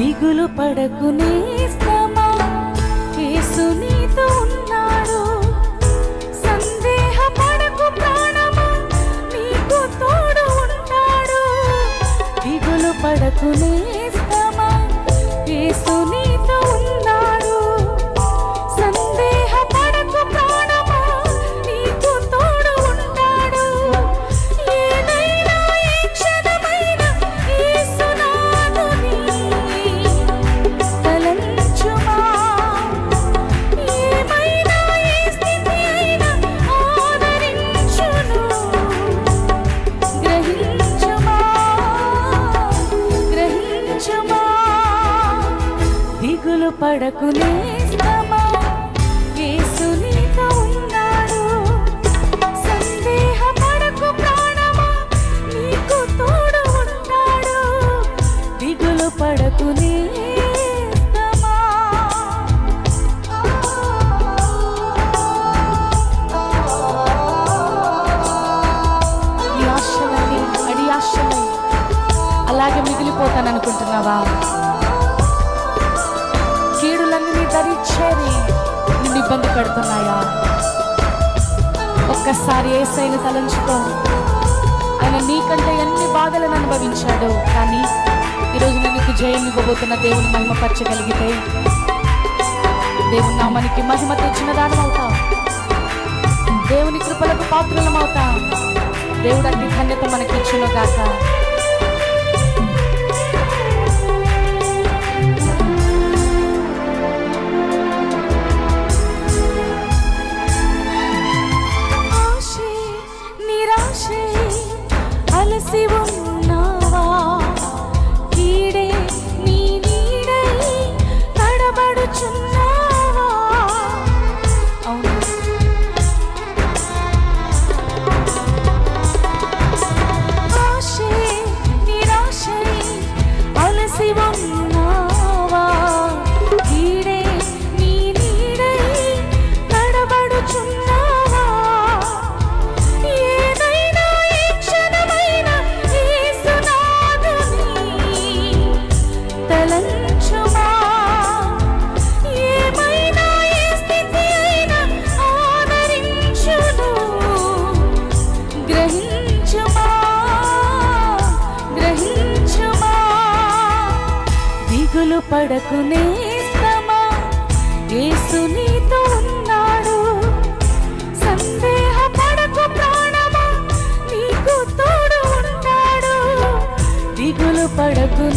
దిగులు పడకు నేస్తమా, యేసు నీతో ఉన్నాడు. సందేహ పడకు ప్రాణమా, నీకు తోడు ఉంటాడు. దిగులు పడకు నేస్తమా, యేసు నీతో ఉన్నాడు. సందేహ పడకు ప్రాణమా, నీకు తోడు ఉంటాడు. ఏదైనా ఏ క్షణమైనా యేసునాథుని తలంచుమా. ఏమైనా ఏ స్థితి అయినా ఆదరించును. గ్రహించుమా, గ్రహించుమా. దిగులు పడకు నేస్తమా, యేసు నీతో ఉన్నాడు. సందేహ పడకు ప్రాణమా, నీకు తోడు ఉంటాడు. దిగులు పడకు నేస్తమా. నీ ఆశలని అడి ఆశలని అలాగే మిగిలిపోతాననుకుంటున్నావా? కీడులన్నీ నీ దరి చేరి నిన్ను ఇబ్బంది పెడుతున్నాయా? ఒక్కసారి యేసయ్యను తలంచుకో. ఆయన నీకంటే ఎన్ని బాధలను అనుభవించాడు. కానీ ఈరోజు నీకు జయం ఇవ్వబోతున్న దేవుని మహిమపరచగలిగితే దేవుని నామానికి మహిమ తెచ్చిన దానమవుతాం. దేవుని కృపలకు పాత్రలమవుతాం. దేవుడు అన్ని ధన్యత మనకి ఇచ్చును గాక. అలసి ఉన్నావా? కీడే నీ నీడై తడబడుచున్నావా? అవును, ఆశే నిరాశై అలసి ఉన్నావా? కీడే నీ నీడై తడబడుచున్నావా? తలంచుమా. ఏమైనా ఏ స్థితి అయినా ఆదరించును. గ్రహించుమా, గ్రహించుమా. దిగులు పడకు నేస్తమా, యేసు నీతో ఉన్నాడు. సందేహ పడకు ప్రాణమా, నీకు తోడు ఉంటాడు. దిగులు పడకు